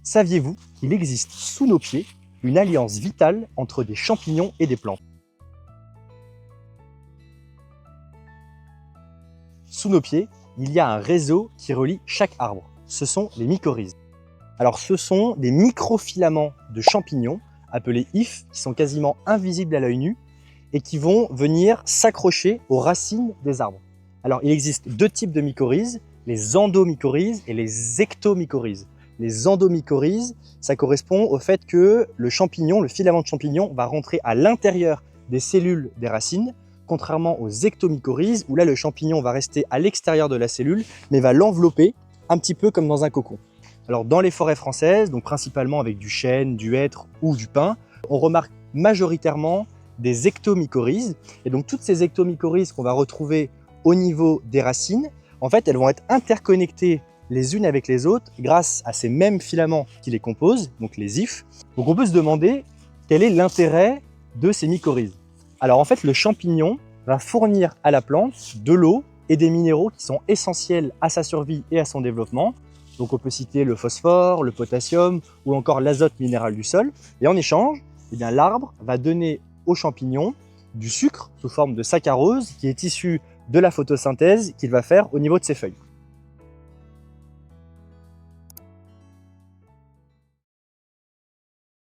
Saviez-vous qu'il existe sous nos pieds une alliance vitale entre des champignons et des plantes? Sous nos pieds, il y a un réseau qui relie chaque arbre. Ce sont les mycorhizes. Alors ce sont des microfilaments de champignons appelés hyphes qui sont quasiment invisibles à l'œil nu et qui vont venir s'accrocher aux racines des arbres. Alors il existe deux types de mycorhizes, les endomycorhizes et les ectomycorhizes. Les endomycorhizes, ça correspond au fait que le champignon, le filament de champignon, va rentrer à l'intérieur des cellules des racines, contrairement aux ectomycorhizes, où là le champignon va rester à l'extérieur de la cellule, mais va l'envelopper un petit peu comme dans un cocon. Alors dans les forêts françaises, donc principalement avec du chêne, du hêtre ou du pin, on remarque majoritairement des ectomycorhizes. Et donc toutes ces ectomycorhizes qu'on va retrouver au niveau des racines, en fait elles vont être interconnectées les unes avec les autres grâce à ces mêmes filaments qui les composent, donc les hyphes. Donc on peut se demander quel est l'intérêt de ces mycorhizes. Alors en fait le champignon va fournir à la plante de l'eau et des minéraux qui sont essentiels à sa survie et à son développement. Donc on peut citer le phosphore, le potassium ou encore l'azote minéral du sol. Et en échange, eh bien, l'arbre va donner au champignon du sucre sous forme de saccharose qui est issu de la photosynthèse qu'il va faire au niveau de ses feuilles.